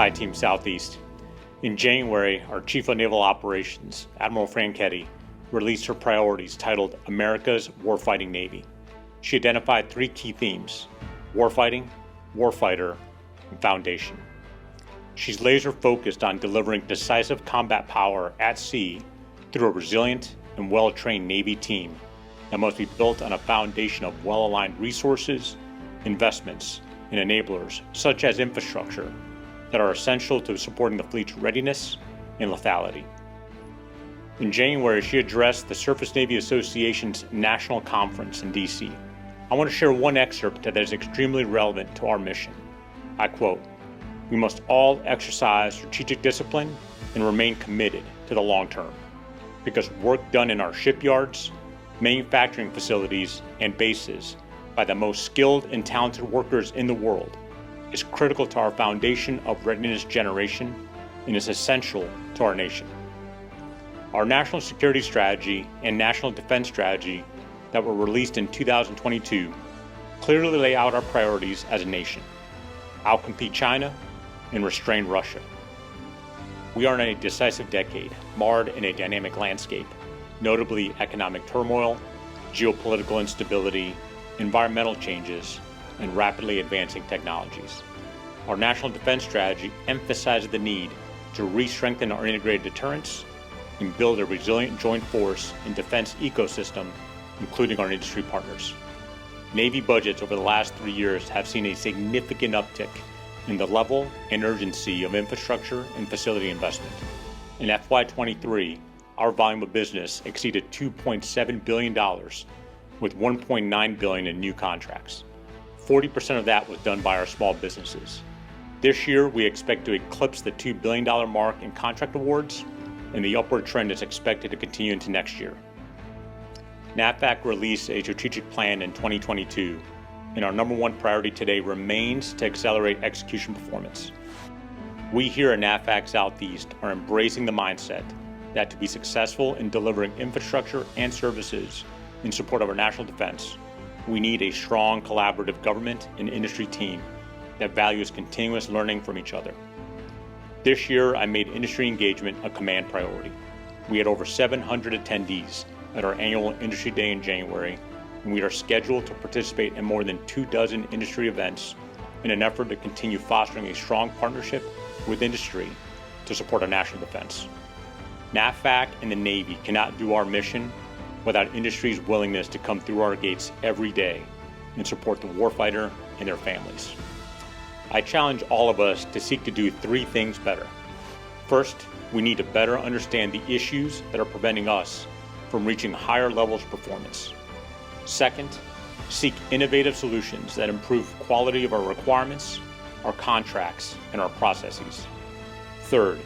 Hi, Team Southeast. In January, our Chief of Naval Operations, Admiral Franchetti, released her priorities titled America's Warfighting Navy. She identified three key themes: warfighting, warfighter, and foundation. She's laser focused on delivering decisive combat power at sea through a resilient and well-trained Navy team that must be built on a foundation of well-aligned resources, investments, and enablers such as infrastructure that are essential to supporting the fleet's readiness and lethality. In January, she addressed the Surface Navy Association's National Conference in D.C. I want to share one excerpt that is extremely relevant to our mission. I quote, "We must all exercise strategic discipline and remain committed to the long term, because work done in our shipyards, manufacturing facilities, and bases by the most skilled and talented workers in the world is critical to our foundation of readiness generation and is essential to our nation." Our national security strategy and national defense strategy that were released in 2022 clearly lay out our priorities as a nation: outcompete China and restrain Russia. We are in a decisive decade, marred in a dynamic landscape, notably economic turmoil, geopolitical instability, environmental changes, and rapidly advancing technologies. Our national defense strategy emphasizes the need to re-strengthen our integrated deterrence and build a resilient joint force and defense ecosystem, including our industry partners. Navy budgets over the last 3 years have seen a significant uptick in the level and urgency of infrastructure and facility investment. In FY23, our volume of business exceeded $2.7 billion, with $1.9 billion in new contracts. 40% of that was done by our small businesses. This year, we expect to eclipse the $2 billion mark in contract awards, and the upward trend is expected to continue into next year. NAVFAC released a strategic plan in 2022, and our number one priority today remains to accelerate execution performance. We here at NAVFAC Southeast are embracing the mindset that to be successful in delivering infrastructure and services in support of our national defense, we need a strong collaborative government and industry team that values continuous learning from each other. This year, I made industry engagement a command priority. We had over 700 attendees at our annual Industry Day in January, and we are scheduled to participate in more than 24 industry events in an effort to continue fostering a strong partnership with industry to support our national defense. NAVFAC and the Navy cannot do our mission without industry's willingness to come through our gates every day and support the warfighter and their families. I challenge all of us to seek to do three things better. First, we need to better understand the issues that are preventing us from reaching higher levels of performance. Second, seek innovative solutions that improve quality of our requirements, our contracts, and our processes. Third,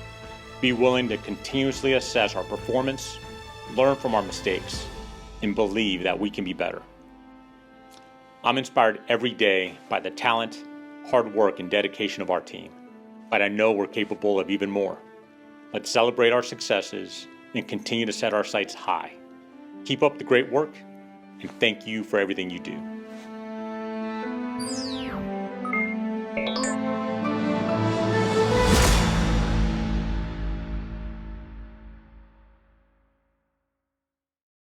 be willing to continuously assess our performance, learn from our mistakes, and believe that we can be better. I'm inspired every day by the talent, hard work, and dedication of our team, but I know we're capable of even more. Let's celebrate our successes and continue to set our sights high. Keep up the great work, and thank you for everything you do.